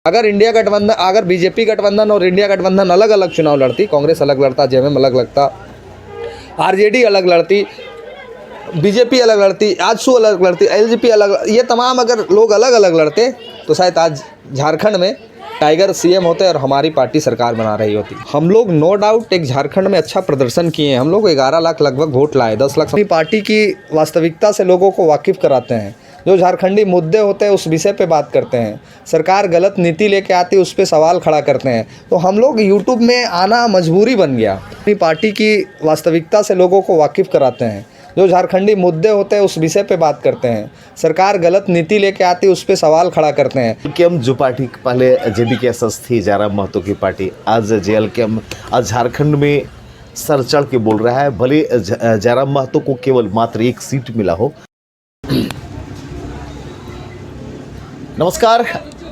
अगर बीजेपी गठबंधन और इंडिया गठबंधन अलग अलग चुनाव लड़ती, कांग्रेस अलग लड़ता, जेएमएम अलग लड़ता, आरजेडी अलग लड़ती, बीजेपी अलग लड़ती, आजसू अलग लड़ती, एलजेपी अलग, ये तमाम अगर लोग अलग अलग लड़ते तो शायद आज झारखंड में टाइगर सीएम होते और हमारी पार्टी सरकार बना रही होती। हम लोग नो डाउट एक झारखंड में अच्छा प्रदर्शन किए हैं। हम लोग 11 लाख लगभग वोट लाए, 10 लाख। अपनी पार्टी की वास्तविकता से लोगों को वाकिफ़ कराते हैं। जो झारखंडी मुद्दे होते हैं उस विषय पे बात करते हैं। सरकार गलत नीति लेके आती है, उस पर सवाल खड़ा करते हैं। तो हम लोग यूट्यूब में आना मजबूरी बन गया। अपनी पार्टी की वास्तविकता से लोगों को वाकिफ़ कराते हैं। जो झारखंडी मुद्दे होते हैं उस विषय पे बात करते हैं। सरकार गलत नीति लेके आती है, उस पर सवाल खड़ा करते हैं। कि हम जो पार्टी पहले जेबीकेएसएस थी, जयराम महतो की पार्टी, आज जेएलकेएम आज झारखंड में सर चढ़ के बोल रहा है। भले जयराम महतो को केवल मात्र 1 सीट मिला हो। नमस्कार,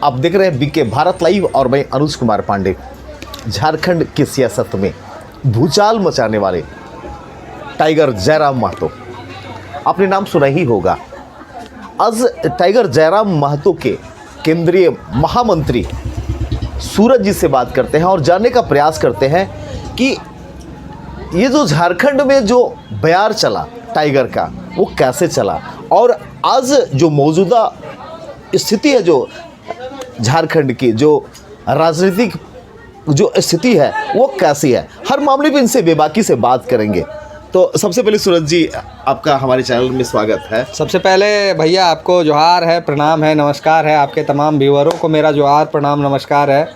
आप देख रहे हैं बीके भारत लाइव और मैं अनुज कुमार पांडे। झारखंड की सियासत में भूचाल मचाने वाले टाइगर जयराम महतो, आपने नाम सुना ही होगा। आज टाइगर जयराम महतो के केंद्रीय महामंत्री सूरज जी से बात करते हैं और जानने का प्रयास करते हैं कि ये जो झारखंड में जो बयार चला टाइगर का, वो कैसे चला और आज जो मौजूदा स्थिति है, जो झारखंड की जो राजनीतिक जो स्थिति है वो कैसी है, हर मामले पे इनसे बेबाकी से बात करेंगे। तो सबसे पहले सूरज जी, आपका हमारे चैनल में स्वागत है। सबसे पहले भैया आपको जोहार है, प्रणाम है, नमस्कार है। आपके तमाम व्यूअरों को मेरा जोहार, प्रणाम, नमस्कार है।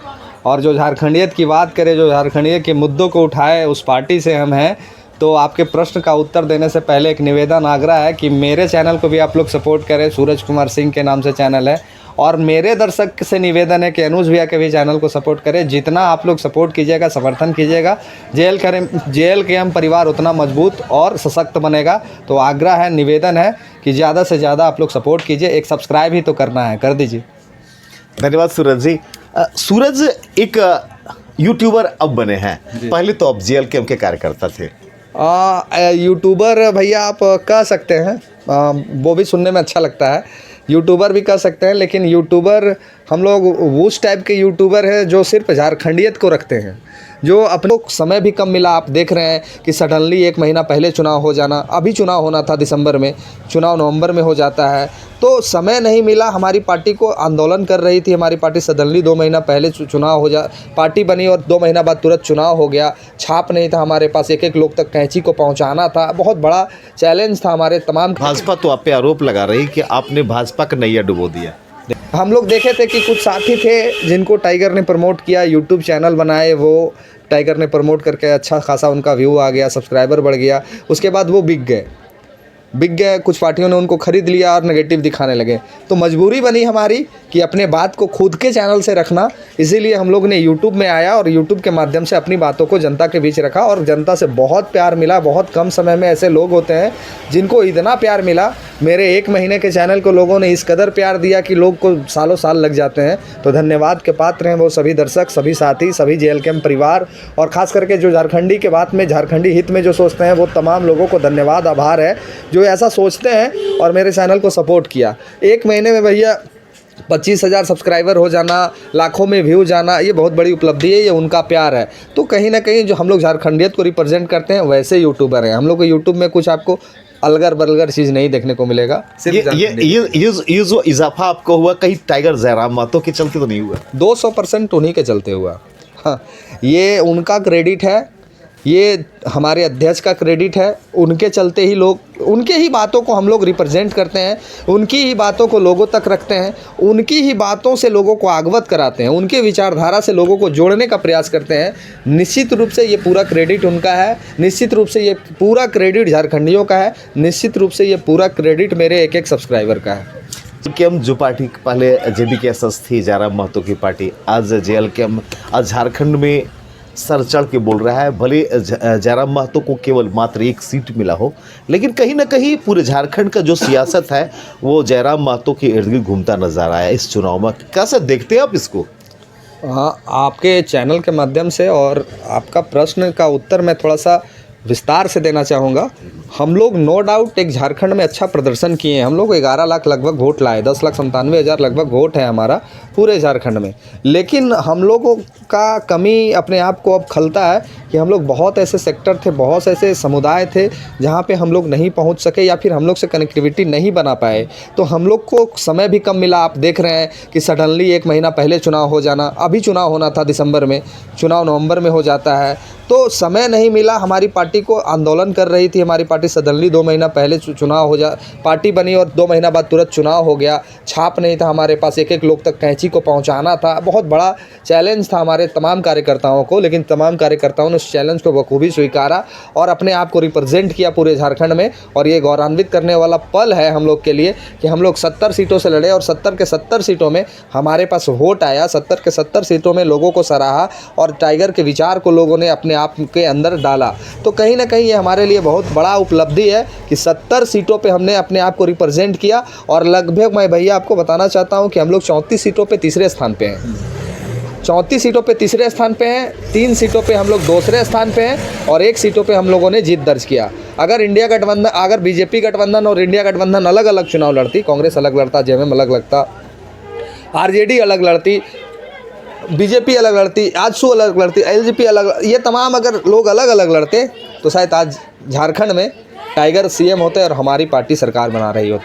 और जो झारखंडियत की बात करें, जो झारखंडियत के मुद्दों को उठाए, उस पार्टी से हम हैं। तो आपके प्रश्न का उत्तर देने से पहले एक निवेदन, आग्रह है कि मेरे चैनल को भी आप लोग सपोर्ट करें। सूरज कुमार सिंह के नाम से चैनल है। और मेरे दर्शक से निवेदन है कि अनुज भैया के भी चैनल को सपोर्ट करें। जितना आप लोग सपोर्ट कीजिएगा, समर्थन कीजिएगा, जेएलकेएम परिवार उतना मजबूत और सशक्त बनेगा। तो आग्रह है, निवेदन है कि ज़्यादा से ज़्यादा आप लोग सपोर्ट कीजिए। एक सब्सक्राइब ही तो करना है, कर दीजिए। धन्यवाद सूरज जी। सूरज एक यूट्यूबर अब बने हैं, पहले तो आप जेएलकेएम के कार्यकर्ता थे। यूट्यूबर भैया आप कह सकते हैं, वो भी सुनने में अच्छा लगता है। यूट्यूबर भी कह सकते हैं, लेकिन यूट्यूबर हम लोग उस टाइप के यूट्यूबर हैं जो सिर्फ झारखंडियत को रखते हैं। जो अपने समय भी कम मिला, आप देख रहे हैं कि सडनली 1 महीना पहले चुनाव हो जाना। अभी चुनाव होना था दिसंबर में, चुनाव नवंबर में हो जाता है। तो समय नहीं मिला। हमारी पार्टी को आंदोलन कर रही थी, हमारी पार्टी सडनली 2 महीना पहले चुनाव हो पार्टी बनी और 2 महीना बाद तुरंत चुनाव हो गया। छाप नहीं था हमारे पास, एक लोग तक कैंची को पहुँचाना था। बहुत बड़ा चैलेंज था हमारे तमाम। भाजपा तो आप पे आरोप लगा रही कि आपने भाजपा का नैया डुबो दिया। हम लोग देखे थे कि कुछ साथी थे जिनको टाइगर ने प्रमोट किया, यूट्यूब चैनल बनाए, वो टाइगर ने प्रमोट करके अच्छा खासा उनका व्यू आ गया, सब्सक्राइबर बढ़ गया। उसके बाद वो बिक गए। कुछ पार्टियों ने उनको खरीद लिया और नेगेटिव दिखाने लगे। तो मजबूरी बनी हमारी कि अपने बात को खुद के चैनल से रखना। इसीलिए हम लोग ने यूट्यूब में आया और यूट्यूब के माध्यम से अपनी बातों को जनता के बीच रखा और जनता से बहुत प्यार मिला। बहुत कम समय में ऐसे लोग होते हैं जिनको इतना प्यार मिला। मेरे 1 महीने के चैनल को लोगों ने इस कदर प्यार दिया कि लोग को सालों साल लग जाते हैं। तो धन्यवाद के पात्र हैं वो सभी दर्शक, सभी साथी, सभी जेएलकेएम परिवार और ख़ास करके जो झारखंडी के बात में, झारखंडी हित में जो सोचते हैं, वो तमाम लोगों को धन्यवाद, आभार है जो ऐसा सोचते हैं और मेरे चैनल को सपोर्ट किया। 1 महीने में भैया 25,000 सब्सक्राइबर हो जाना, लाखों में व्यू जाना, ये बहुत बड़ी उपलब्धि है। ये उनका प्यार है। तो कहीं ना कहीं जो हम लोग झारखंडियत को रिप्रेजेंट करते हैं वैसे यूट्यूबर हैं हम लोग। को यूट्यूब में कुछ आपको अलगर बलगर चीज़ नहीं देखने को मिलेगा। ये जो इजाफा आपको हुआ, कहीं टाइगर जयराम महतो के चलते तो नहीं हुआ? 200% उन्हीं के चलते हुआ। हाँ, ये उनका क्रेडिट है, ये हमारे अध्यक्ष का क्रेडिट है। उनके चलते ही लोग, उनके ही बातों को हम लोग रिप्रेजेंट करते हैं, उनकी ही बातों को लोगों तक रखते हैं, उनकी ही बातों से लोगों को अवगत कराते हैं, उनके विचारधारा से लोगों को जोड़ने का प्रयास करते हैं। निश्चित रूप से ये पूरा क्रेडिट उनका है। निश्चित रूप से ये पूरा क्रेडिट झारखंडियों का है। निश्चित रूप से ये पूरा क्रेडिट मेरे एक सब्सक्राइबर का है। जेएलकेएम जो पार्टी पहले जेबीकेएसएस थी, जयराम महतो की पार्टी, आज जेएलकेएम आज झारखंड में सर चढ़ के बोल रहा है। भले जयराम महतो को केवल मात्र 1 सीट मिला हो, लेकिन कहीं ना कहीं पूरे झारखंड का जो सियासत है वो जयराम महतो के इर्द गिर्द घूमता नजर आया इस चुनाव में। कैसे देखते हैं आप इसको? हाँ, आपके चैनल के माध्यम से और आपका प्रश्न का उत्तर मैं थोड़ा सा विस्तार से देना चाहूँगा। हम लोग नो डाउट एक झारखंड में अच्छा प्रदर्शन किए हैं। हम लोग 11 लाख लगभग वोट लाए, 10,97,000 लगभग वोट है हमारा पूरे झारखंड में। लेकिन हम लोगों का कमी अपने आप को अब खलता है कि हम लोग बहुत ऐसे सेक्टर थे, बहुत से ऐसे समुदाय थे जहाँ पे हम लोग नहीं पहुँच सके या फिर हम लोग से कनेक्टिविटी नहीं बना पाए। तो हम लोग को समय भी कम मिला। आप देख रहे हैं कि सडनली 1 महीना पहले चुनाव हो जाना, अभी चुनाव होना था दिसंबर में, चुनाव नवंबर में हो जाता है, तो समय नहीं मिला। हमारी पार्टी को आंदोलन कर रही थी, हमारी पार्टी सडनली 2 महीना पहले चुनाव हो पार्टी बनी और 2 महीना बाद तुरंत चुनाव हो गया। छाप नहीं था हमारे पास, एक लोग तक कैंची को पहुंचाना था। बहुत बड़ा चैलेंज था हमारे तमाम कार्यकर्ताओं को, लेकिन तमाम कार्यकर्ताओं ने उस चैलेंज को बखूबी स्वीकारा और अपने आप को रिप्रेजेंट किया पूरे झारखंड में। और ये गौरवान्वित करने वाला पल है हम लोग के लिए कि हम लोग 70 सीटों से लड़े और 70 के 70 सीटों में हमारे पास वोट आया। 70 के 70 सीटों में लोगों को सराहा और टाइगर के विचार को लोगों ने अपने आप के अंदर डाला। तो कहीं ना कहीं ये हमारे लिए बहुत बड़ा उपलब्धि है कि 70 सीटों पे हमने अपने आप को रिप्रेजेंट किया। और लगभग मैं भैया आपको बताना चाहता हूँ कि हम लोग 34 सीटों पे तीसरे स्थान पे हैं, 34 सीटों पे तीसरे स्थान पे हैं, 3 सीटों पे हम लोग दूसरे स्थान पे हैं और 1 सीटों पे हम लोगों ने जीत दर्ज किया। अगर इंडिया गठबंधन, अगर बीजेपी गठबंधन और इंडिया गठबंधन अलग अलग चुनाव लड़ती, कांग्रेस अलग लड़ता, जेएमएम अलग लड़ता, आरजेडी अलग लड़ती, बीजेपी अलग लड़ती, आजसू अलग लड़ती, एलजेपी अलग, ये तमाम अगर लोग अलग अलग लड़ते तो शायद आज झारखंड में टाइगर सीएम होते और हमारी पार्टी सरकार बना रही होती।